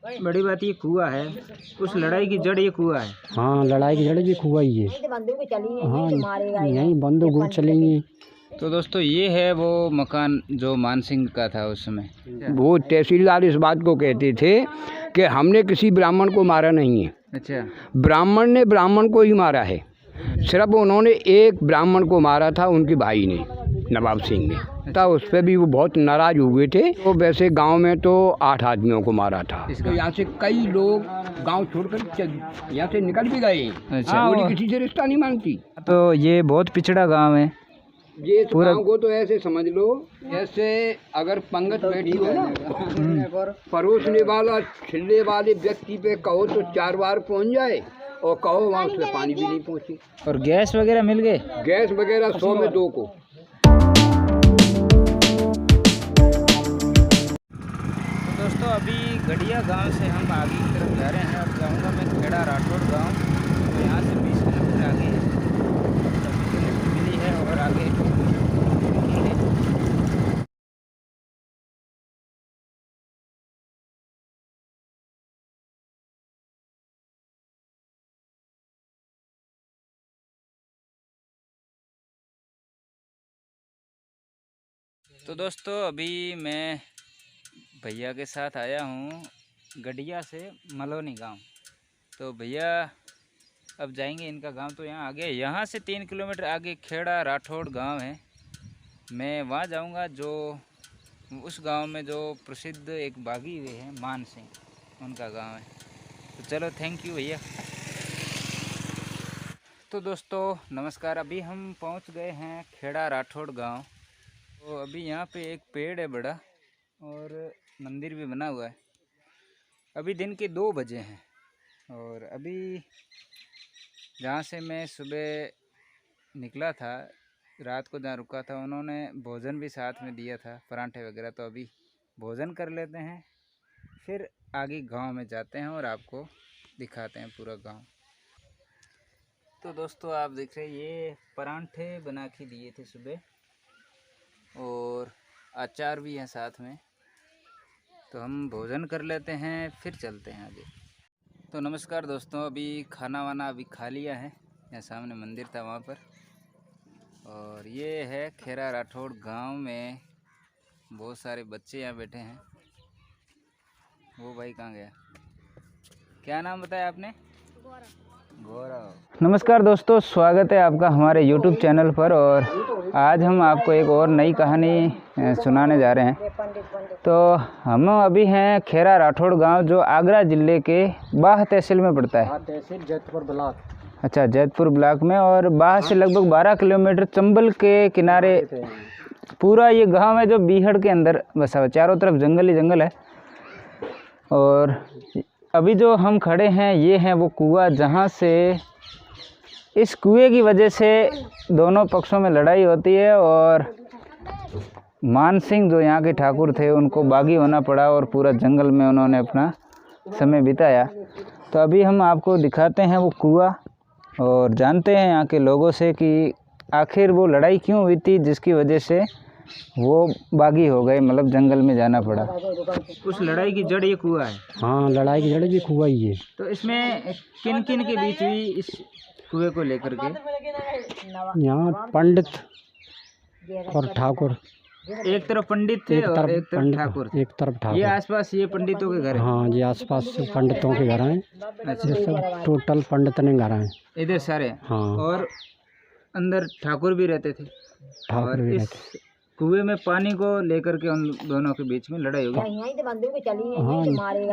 बड़ी बात ये कुआं है, उस लड़ाई की जड़ ये कुआं है। हाँ, लड़ाई की जड़ भी कुआं ही है। हाँ, यही बंदूक चलेंगी। तो दोस्तों ये है वो मकान जो मान सिंह का था उस समय। वो तहसीलदार इस बात को कहते थे कि हमने किसी ब्राह्मण को मारा नहीं है। अच्छा, ब्राह्मण ने ब्राह्मण को ही मारा है। सिर्फ उन्होंने एक ब्राह्मण को मारा था, उनके भाई ने, नवाब सिंह ने। था उस पर भी वो बहुत नाराज हुए थे। तो वैसे गांव में तो 8 आदमियों को मारा था। तो यहाँ से कई लोग गांव छोड़कर यहाँ से निकल भी गए। अच्छा, वो किसी से रिश्ता नहीं मांगती। तो ये बहुत पिछड़ा गांव है। ये पूरा गाँव को तो ऐसे समझ लो, जैसे अगर पंगत बैठी हो ना, परोसने वाला छिलने वाले व्यक्ति पे कहो तो 4 बार पहुंच जाए, और कहो वहाँ उसमें पानी भी नहीं पहुंची। और गैस वगैरह मिल गए? गैस वगैरह 100 में 2 को। तो दोस्तों अभी गड़िया गांव से हम आगे की तरफ जा रहे हैं। अब जाऊंगा मैं खेड़ा राठौड़ गांव। तो यहाँ से 20 किलोमीटर आगे है, मिली है और आगे तो दोस्तों अभी मैं भैया के साथ आया हूँ गड़िया से मलोनी गांव। तो भैया अब जाएंगे इनका गांव। तो यहाँ आगे, यहाँ से 3 किलोमीटर आगे खेड़ा राठौड़ गांव है। मैं वहाँ जाऊँगा, जो उस गांव में जो प्रसिद्ध एक बागी हुए हैं मान सिंह, उनका गांव है। तो चलो, थैंक यू भैया। तो दोस्तों नमस्कार, अभी हम पहुँच गए हैं खेड़ा राठौड़ गांव। तो अभी यहाँ पे एक पेड़ है बड़ा, और मंदिर भी बना हुआ है। अभी दिन के 2 बजे हैं, और अभी जहाँ से मैं सुबह निकला था, रात को जहाँ रुका था, उन्होंने भोजन भी साथ में दिया था, पराठे वगैरह। तो अभी भोजन कर लेते हैं, फिर आगे गांव में जाते हैं और आपको दिखाते हैं पूरा गांव। तो दोस्तों आप देख रहे हैं, ये पराठे बना के दिए थे सुबह, और अचार भी है साथ में। तो हम भोजन कर लेते हैं, फिर चलते हैं आगे। तो नमस्कार दोस्तों, अभी खाना वाना अभी खा लिया है। यहाँ सामने मंदिर था वहाँ पर। और ये है खेड़ा राठौड़ गांव में बहुत सारे बच्चे यहाँ बैठे हैं। वो भाई कहाँ गया? क्या नाम बताया आपने? गौरव। नमस्कार दोस्तों, स्वागत है आपका हमारे YouTube चैनल पर। और आज हम आपको एक और नई कहानी सुनाने जा रहे हैं। तो हम अभी हैं खेड़ा राठौड़ गांव, जो आगरा ज़िले के बाह तहसील में पड़ता है। तहसील जैतपुर ब्लॉक। अच्छा, जैतपुर ब्लॉक में। और बाह से लगभग 12 किलोमीटर चंबल के किनारे पूरा ये गांव है, जो बीहड़ के अंदर बसा हुआ। चारों तरफ जंगल ही जंगल है। और अभी जो हम खड़े हैं, ये है वो कुआं, जहाँ से इस कुएं की वजह से दोनों पक्षों में लड़ाई होती है। और मान सिंह जो यहाँ के ठाकुर थे, उनको बागी होना पड़ा, और पूरा जंगल में उन्होंने अपना समय बिताया। तो अभी हम आपको दिखाते हैं वो कुआं, और जानते हैं यहाँ के लोगों से कि आखिर वो लड़ाई क्यों हुई थी, जिसकी वजह से वो बागी हो गए, मतलब जंगल में जाना पड़ा। उस लड़ाई की जड़ ये कुआं है। हाँ, लड़ाई की जड़ भी कुआं ही है। तो इसमें किन किन के बीच हुई इस कुएं को लेकर के? यहाँ पंडित और ठाकुर। एक तरफ पंडित थे और एक तरफ ठाकुर थे। एक तरफ ठाकुर। ये आसपास ये पंडितों के घर हैं? हाँ जी, आसपास पंडितों के घर हैं। अच्छा, सब टोटल पंडित ने घर हैं इधर सारे? हाँ। और अंदर ठाकुर भी रहते थे। ठाकुर और भी इस रहते। कुएं में पानी को लेकर के उन दोनों के बीच में लड़ाई होगी। हाँ,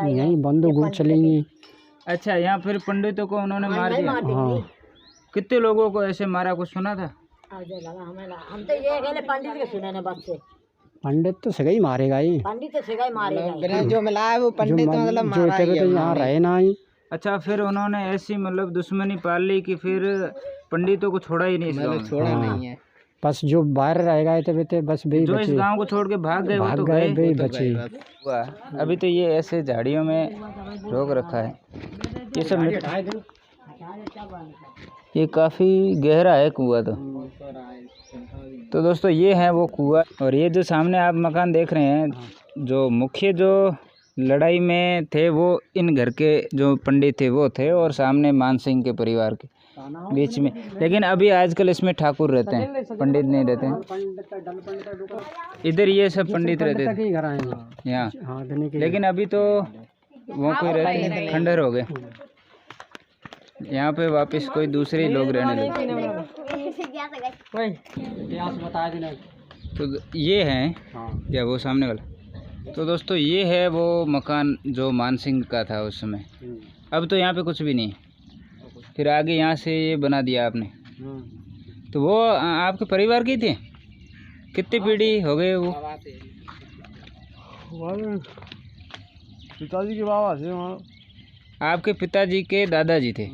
यही बंदूक चलेंगी। अच्छा, यहाँ फिर पंडितों को उन्होंने मार दिया? हाँ। कितने लोगों को ऐसे मारा, कुछ सुना था? हम तो ये अकेले पंडित के सुने बस से। पंडित तो सगा ही मारेगा ही। पंडित तो सगा ही मारेगा। जो मिला है वो पंडित मतलब मारा ही है। तो यहाँ रहे ना ही। अच्छा, फिर उन्होंने ऐसी मतलब दुश्मनी पाल ली कि फिर पंडितों को छोड़ा ही नहीं इस गाँव में? छोड़ा नहीं है। बस जो बाहर रह गए थे बस भाई जो इस गांव को छोड़ के भाग गए, वो तो गए बचे। अभी तो ये ऐसे झाड़ियों में रोक रखा है। ये सब ये काफ़ी गहरा है कुआं। तो दोस्तों ये है वो कुआं। और ये जो सामने आप मकान देख रहे हैं, जो मुख्य जो लड़ाई में थे वो, इन घर के जो पंडित थे वो थे, और सामने मान सिंह के परिवार के बीच में। लेकिन अभी आजकल इसमें ठाकुर रहते हैं, पंडित नहीं रहते हैं। इधर ये सब पंडित रहते थे यहाँ, लेकिन अभी तो वो कोई रहते हैं, खंडहर हो गए। यहाँ पे वापस कोई दूसरे लोग रहने लगे। तो ये है या वो सामने वाला। तो दोस्तों ये है वो मकान जो मान सिंह का था उस समय। अब तो यहाँ पे कुछ भी नहीं, फिर आगे यहाँ से ये बना दिया आपने। तो वो आपके परिवार की थी, कितनी पीढ़ी हो गए वो? पिताजी के बाबा थे वहाँ। आपके पिताजी के दादाजी थे।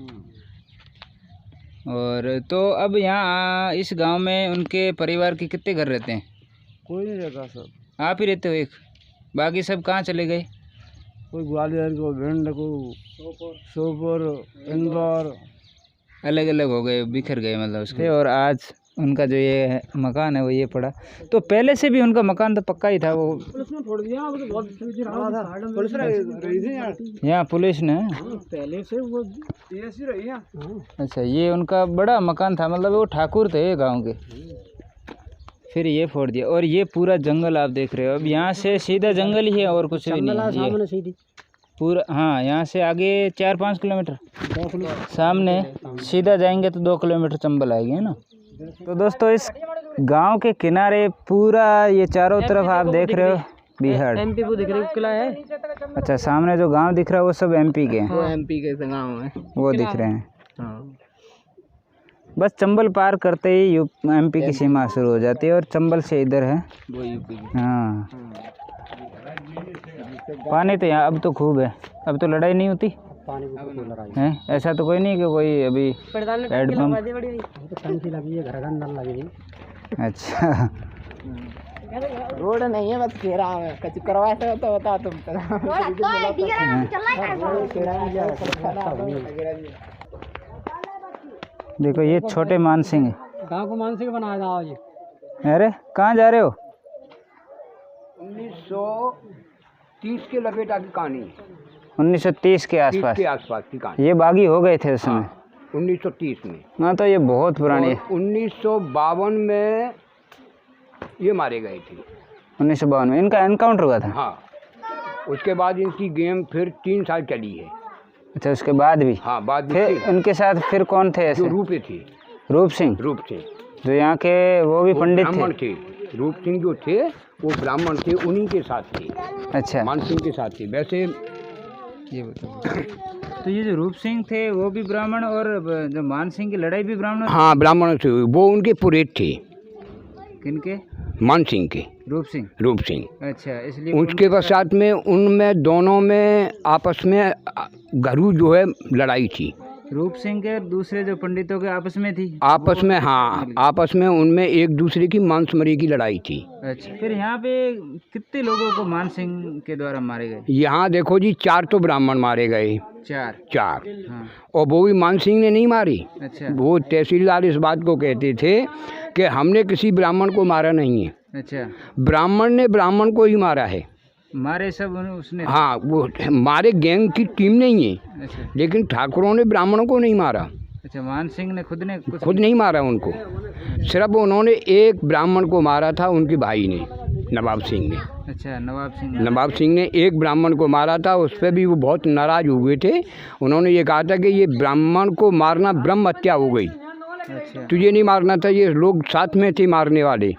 और तो अब यहाँ इस गांव में उनके परिवार के कितने घर रहते हैं? कोई नहीं रहता, सब आप ही रहते हो एक, बाकी सब कहाँ चले गए? कोई ग्वालियर को, भिंड को, सोपोर, इंदौर, अलग अलग हो गए, बिखर गए मतलब उसके। और आज उनका जो ये मकान है वो ये पड़ा। तो पहले से भी उनका मकान तो पक्का ही था वो? पुलिस ने छोड़ दिया, पुलिस यहाँ पुलिस ने पहले से वो ऐसी रही है। अच्छा, ये उनका बड़ा मकान था, मतलब वो ठाकुर थे गांव के, फिर ये फोड़ दिया। और ये पूरा जंगल आप देख रहे हो, अब यहाँ से सीधा जंगल ही है और कुछ भी नहीं है ये पूरा। हाँ, यहाँ से आगे 4-5 किलोमीटर सामने सीधा जाएंगे तो 2 किलोमीटर चंबल आएगी, है ना। तो दोस्तों इस गांव के किनारे पूरा ये चारों तरफ आप देख रहे हो बिहार, एमपी को दिख रही किला है। अच्छा, सामने जो गांव दिख रहा है वो सब एमपी के हैं। वो एमपी के गांव है, वो दिख रहे हैं। बस चंबल पार करते ही एमपी की सीमा शुरू हो जाती है, और चंबल से इधर है वो यूपी। हाँ, पानी तो यहाँ अब तो खूब है, अब तो लड़ाई नहीं होती है। ऐसा तो कोई नहीं कि कोई अभी हेडपम्प। अच्छा, रोड नहीं है, बस घेरा है। कुछ करवाए तो बता तुम। देखो ये छोटे मान सिंह है, गाँव को मान सिंह बनाया था जी। अरे कहाँ जा रहे हो? 1930 के लपेटा की कहानी, 1930 के आसपास की कहानी। ये बागी हो गए थे उस समय। 1930 में। हाँ, तो ये बहुत पुरानी है। 1952 में ये मारे गए थे। 1952 में इनका एनकाउंटर हुआ था। हाँ, उसके बाद इनकी गेम फिर 3 साल चली है। अच्छा, उसके बाद भी? हाँ, बाद फिर उनके साथ फिर कौन थे ऐसे? जो रूपे थे, रूप सिंह जो यहाँ के, वो भी पंडित थे। रूप सिंह जो थे वो ब्राह्मण थे, उन्हीं के साथ थे। अच्छा, मान सिंह के साथ थे। वैसे ये बताओ, तो ये जो रूप सिंह थे वो भी ब्राह्मण, और जो मान सिंह की लड़ाई भी ब्राह्मण? हाँ, ब्राह्मण थे। वो उनके पुरोहित थे। किनके? मान सिंह के। रूप सिंह। अच्छा, इसलिए उसके पश्चात में उनमें दोनों में आपस में घरू जो है लड़ाई थी। रूप सिंह के दूसरे जो पंडितों के आपस में थी? आपस में, हाँ, आपस में उनमें एक दूसरे की मांसमरी की लड़ाई थी। अच्छा, फिर यहाँ पे कितने लोगों को मान सिंह के द्वारा मारे गए? यहाँ देखो जी, 4 तो ब्राह्मण मारे गए। 4। हाँ। और वो भी मान सिंह ने नहीं मारी। अच्छा। वो तहसीलदार इस बात को कहते थे कि हमने किसी ब्राह्मण को मारा नहीं है। अच्छा, ब्राह्मण ने ब्राह्मण को ही मारा है। मारे सब उसने? हाँ, वो मारे गैंग की टीम नहीं है। अच्छा, लेकिन ठाकुरों ने ब्राह्मणों को नहीं मारा। अच्छा, मान सिंह ने खुद नहीं मारा उनको। सिर्फ उन्होंने एक ब्राह्मण को मारा था, उनके भाई ने, नवाब सिंह ने। अच्छा, नवाब सिंह ने एक ब्राह्मण को मारा था। उस पर भी वो बहुत नाराज हुए थे। उन्होंने ये कहा था कि ये ब्राह्मण को मारना ब्रह्म हत्या हो गई। अच्छा, तुझे नहीं मारना था, ये लोग साथ में थे मारने वाले,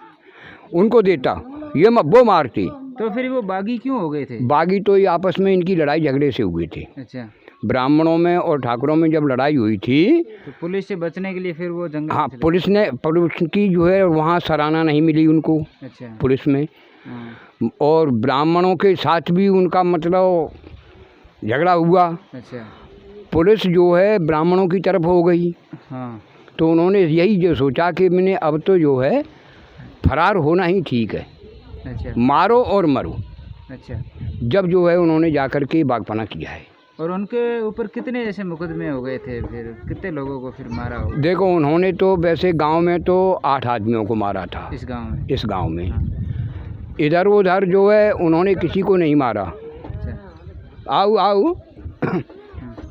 उनको देता, ये वो मारती। तो फिर वो बागी क्यों हो गए थे? बागी तो ये आपस में इनकी लड़ाई झगड़े से हुए थे। अच्छा, ब्राह्मणों में और ठाकुरों में जब लड़ाई हुई थी तो पुलिस से बचने के लिए फिर वो जंगल? हाँ, पुलिस की जो है वहाँ सराहना नहीं मिली उनको। अच्छा, पुलिस में। हाँ। और ब्राह्मणों के साथ भी उनका मतलब झगड़ा हुआ। अच्छा, पुलिस जो है ब्राह्मणों की तरफ हो गई। हाँ। तो उन्होंने यही जो सोचा कि मैंने अब तो जो है फरार होना ही ठीक है। अच्छा, मारो और मरो। अच्छा, जब जो है उन्होंने जाकर के बागपना किया है। और उनके ऊपर कितने ऐसे मुकदमे हो गए थे? फिर कितने लोगों को फिर मारा हो? देखो, उन्होंने तो वैसे गांव में तो 8 आदमियों को मारा था। इस गांव में? इस गांव में। हाँ। इधर उधर जो है उन्होंने किसी को नहीं मारा। अच्छा, आओ आओ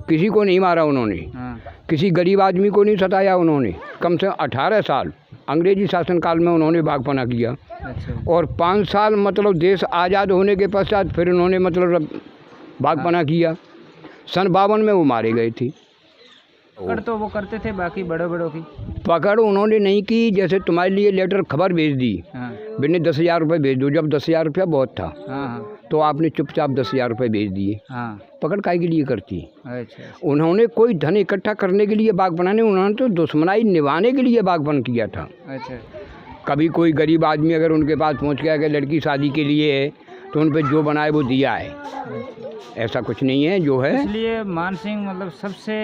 किसी को नहीं मारा उन्होंने, हाँ किसी गरीब आदमी को नहीं सताया उन्होंने। कम से 18 साल अंग्रेजी शासनकाल में उन्होंने बागपना किया, अच्छा और 5 साल मतलब देश आज़ाद होने के पश्चात फिर उन्होंने मतलब बागपना किया। सन 52 में वो मारे गए थे। पकड़ तो वो करते थे बाकी बड़े बड़ों की? पकड़ उन्होंने नहीं की। जैसे तुम्हारे लिए लेटर खबर भेज दी, हाँ मैंने 10,000 रुपये भेज दो, जब 10,000 रुपया बहुत था हाँ हाँ तो आपने चुपचाप 10,000 रुपये भेज दिए। हाँ, पकड़ काहे के लिए करती? अच्छा उन्होंने कोई धन इकट्ठा करने के लिए बाग बनाने, उन्होंने तो दुश्मनाई निभाने के लिए बागपन किया था। अच्छा। कभी कोई गरीब आदमी अगर उनके पास पहुंच गया कि लड़की शादी के लिए है तो उन पर जो बनाए वो दिया है, ऐसा कुछ नहीं है जो है। इसलिए मान सिंह मतलब सबसे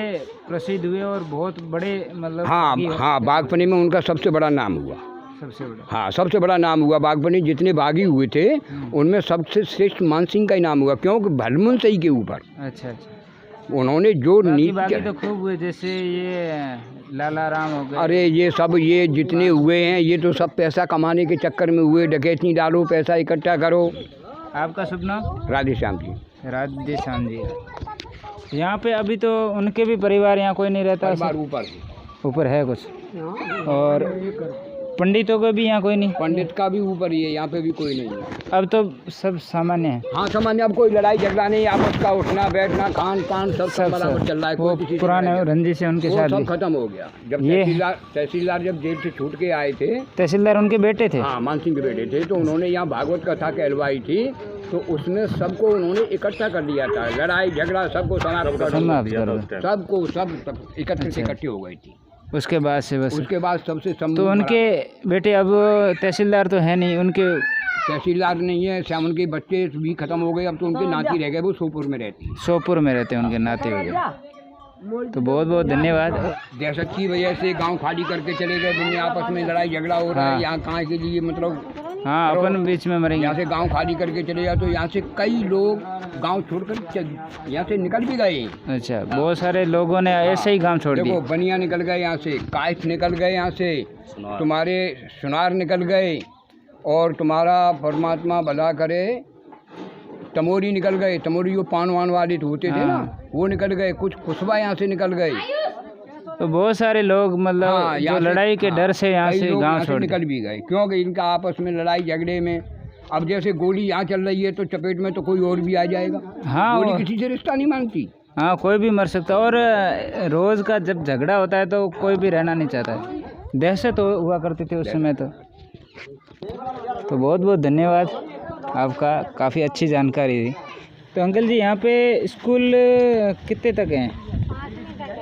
प्रसिद्ध हुए और बहुत बड़े मतलब हाँ हाँ, बागपनी में उनका सबसे बड़ा नाम हुआ, सबसे बड़ा। हाँ सबसे बड़ा नाम हुआ। बागपनी जितने बागी हुए थे उनमें सबसे श्रेष्ठ मान सिंह का ही नाम हुआ, क्योंकि भलमुन सही के ऊपर अच्छा अच्छा। उन्होंने जो बाकी तो खूब हुए, जैसे ये लाला राम हो गए। अरे ये सब ये जितने हुए हैं ये तो सब पैसा कमाने के चक्कर में हुए। डकैती डालो, पैसा इकट्ठा करो। आपका शुभ नाम? राधे श्याम जी। राधे श्याम जी। यहाँ पे अभी तो उनके भी परिवार यहाँ कोई नहीं रहता? ऊपर है कुछ, और पंडितों का भी यहाँ कोई नहीं? पंडित का भी ऊपर ही है, यहाँ पे भी कोई नहीं है। अब तो सब सामान्य है? हाँ सामान्य, अब कोई लड़ाई झगड़ा नहीं, आपस का उठना बैठना खान पान सब बराबर चल रहा है। वो पुराने रंजिश है उनके साथ सब खत्म हो गया। जब तहसीलदार जब जेल से छूट के आए थे, तहसीलदार उनके बेटे थे? हाँ मान सिंह के बेटे थे, तो उन्होंने यहाँ भागवत कथा कहलवाई थी, तो उसमें सबको उन्होंने इकट्ठा कर दिया था। लड़ाई झगड़ा सबको समाप्त कर दिया, सबको सब इकट्ठे हो गई थी। उसके बाद से बस उसके बाद सबसे तो उनके बेटे अब तहसीलदार तो है नहीं, उनके तहसीलदार नहीं है, श्याम उनके बच्चे भी खत्म हो गए। अब तो उनके नाती रह गए, वो सोपुर में रहते हैं। सोपुर में रहते हैं उनके नाते हो गए। तो बहुत बहुत धन्यवाद। दहशत की वजह से गांव खाली करके चले गए, दुनिया आपस में लड़ाई झगड़ा हो रहा है। यहाँ कहाँ के लिए मतलब हाँ अपन बीच में मरेंगे। यहाँ से गांव खाली करके चले जाए तो यहाँ से कई लोग गांव छोड़कर यहाँ से निकल भी गए। अच्छा, बहुत सारे लोगों ने ऐसे ही गांव छोड़ दिया। देखो बनिया निकल गए यहाँ से, कायथ निकल गए यहाँ से, तुम्हारे सुनार निकल गए, और तुम्हारा परमात्मा भला करे तमोरी निकल गए। तमोरी वो पान वान वाले तो होते थे ना, वो निकल गए। कुछ खुशबा यहाँ से निकल गए। तो बहुत सारे लोग मतलब जो लड़ाई के डर से यहाँ से गांव छोड़ निकल भी गए, क्योंकि इनका आपस में लड़ाई झगड़े में। अब जैसे गोली यहाँ चल रही है तो चपेट में तो कोई और भी आ जाएगा। हाँ, गोली किसी से रिश्ता नहीं मांगती। हाँ, कोई भी मर सकता। और रोज़ का जब झगड़ा होता है तो कोई भी रहना नहीं चाहता है। दहशत हुआ करती थी उस समय। तो बहुत बहुत धन्यवाद आपका, काफ़ी अच्छी जानकारी दी। तो अंकल जी यहाँ पे स्कूल कितने तक हैं?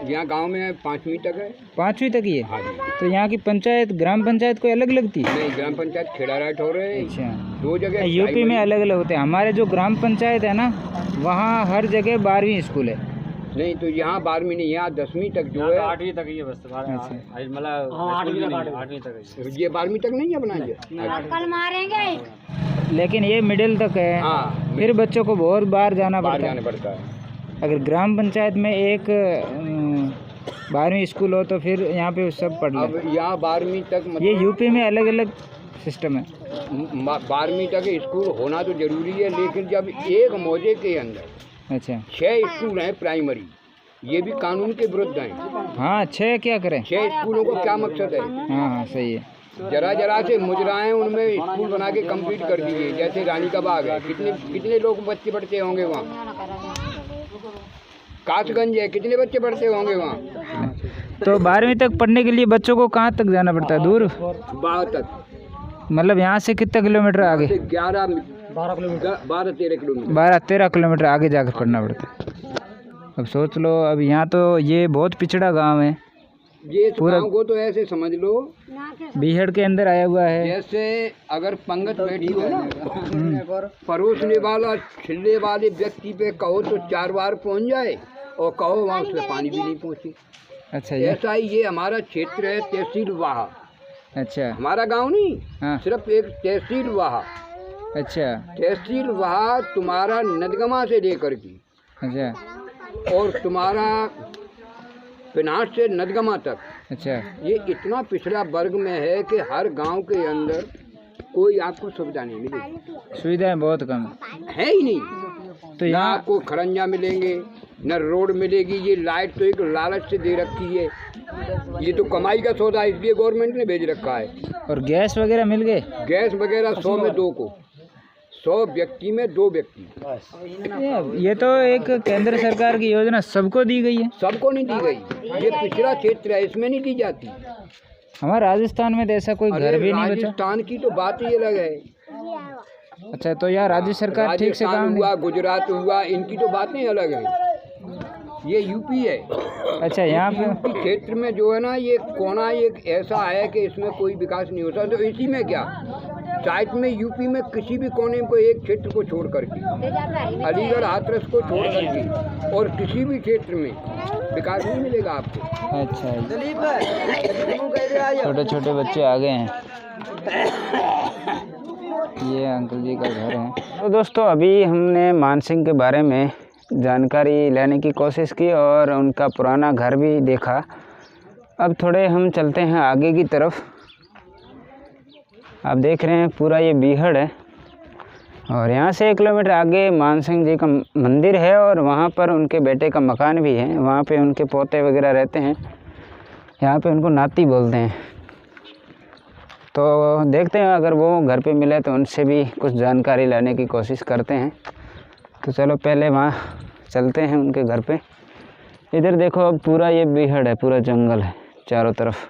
यहाँ गांव में 5वीं तक है। 5वीं तक ही है? हाँ जी। तो यहाँ की पंचायत, ग्राम पंचायत कोई अलग लगती है? नहीं, ग्राम पंचायत खेड़ा राइट हो रहे हैं। अच्छा, 2 जगह यूपी में अलग अलग होते हैं। हमारे जो ग्राम पंचायत है ना, वहाँ हर जगह 12वीं स्कूल है। नहीं, तो यहाँ 12वीं नहीं, यहाँ 10वीं तक जो है। 8वीं तक ही है बस। मतलब 8वीं तक। ये 12वीं तक नहीं है अपना ये। कल मारेंगे। लेकिन ये मिडिल तक है। हाँ, फिर बच्चों को बहुत बार जाना पड़ता है। अगर ग्राम पंचायत में एक 12वीं स्कूल हो तो फिर यहाँ पे सब पढ़ अब लें। यहाँ 12वीं तक मतलब ये यूपी में अलग अलग सिस्टम है। 12वीं तक स्कूल होना तो जरूरी है, लेकिन जब एक मौजे के अंदर अच्छा 6 स्कूल हैं प्राइमरी, ये भी कानून के विरुद्ध हैं। हाँ, 6 क्या करें? 6 स्कूलों को क्या मकसद है? हाँ हाँ सही है। जरा से मुजराएं उनमें स्कूल बना के कंप्लीट कर दिए। जैसे रानी का बाग है, कितने लोग बच्चे पढ़ते होंगे वहाँ। कासगंज है, कितने बच्चे पढ़ते होंगे वहाँ। तो 12वीं तक पढ़ने के लिए बच्चों को कहाँ तक जाना पड़ता है? दूर? 12 तक। मतलब यहाँ से कितना किलोमीटर आगे? 12 किलोमीटर, 12-13 किलोमीटर। 12-13 किलोमीटर आगे जाकर पढ़ना पड़ता है। अब सोच लो, अब यहाँ तो ये बहुत पिछड़ा गांव है। ये गाँव को तो ऐसे समझ लो बीहड़ के अंदर आया हुआ है। जैसे अगर पंगत बैठी हो ना, परोसने वाला छिलने वाले व्यक्ति पे कहो तो 4 बार पहुंच जाए, और कहो वहाँ उसमें पानी भी नहीं पहुँचे। अच्छा, ये ऐसा ही ये हमारा क्षेत्र है, तहसील वाहा। अच्छा, हमारा गांव नहीं, हाँ, सिर्फ एक तहसील वाहा। अच्छा तहसील वाहा तुम्हारा नदगमा से लेकर की, अच्छा और तुम्हारा पिनाट से नदगमा तक। अच्छा। ये इतना पिछड़ा वर्ग में है कि हर गांव के अंदर कोई आपको सुविधा नहीं मिलेगी। सुविधाएं बहुत कम है ही नहीं। तो ना यहाँ आपको खरंजा मिलेंगे न रोड मिलेगी। ये लाइट तो एक लालच से दे रखी है, ये तो कमाई का सौदा है, इसलिए गवर्नमेंट ने भेज रखा है। और गैस वगैरह मिल गए? गैस वगैरह 100 में 2 को, 100 व्यक्ति में 2 व्यक्ति। ये तो एक केंद्र सरकार की योजना सबको दी गई है। सबको नहीं दी गई, ये पिछड़ा क्षेत्र है, इसमें नहीं दी जाती। हमारे राजस्थान में तो ऐसा कोई घर भी नहीं बचा। राजस्थान की तो बात ही अलग है। अच्छा, तो यार राज्य सरकार ठीक से काम राजस्थान नहीं। हुआ, गुजरात हुआ, इनकी तो बातें अलग है। ये यूपी है। अच्छा, यहाँ पे यूपी क्षेत्र में जो है ना, ये कोना एक ऐसा है कि इसमें कोई विकास नहीं होता। तो इसी में क्या साइड में यूपी में किसी भी कोने को, एक क्षेत्र को छोड़ करके, अलीगढ़ हाथरस को छोड़ करके और किसी भी क्षेत्र में विकास नहीं मिलेगा आपको। अच्छा, छोटे छोटे बच्चे आ गए हैं। ये अंकल जी का घर है। तो दोस्तों, अभी हमने मानसिंह के बारे में जानकारी लेने की कोशिश की और उनका पुराना घर भी देखा। अब थोड़े हम चलते हैं आगे की तरफ। आप देख रहे हैं पूरा ये बीहड़ है और यहाँ से 1 किलोमीटर आगे मानसिंह जी का मंदिर है और वहाँ पर उनके बेटे का मकान भी है। वहाँ पे उनके पोते वगैरह रहते हैं। यहाँ पे उनको नाती बोलते हैं। तो देखते हैं, अगर वो घर पे मिले तो उनसे भी कुछ जानकारी लेने की कोशिश करते हैं। तो चलो पहले वहाँ चलते हैं उनके घर पे। इधर देखो, अब पूरा ये बीहड़ है, पूरा जंगल है चारों तरफ।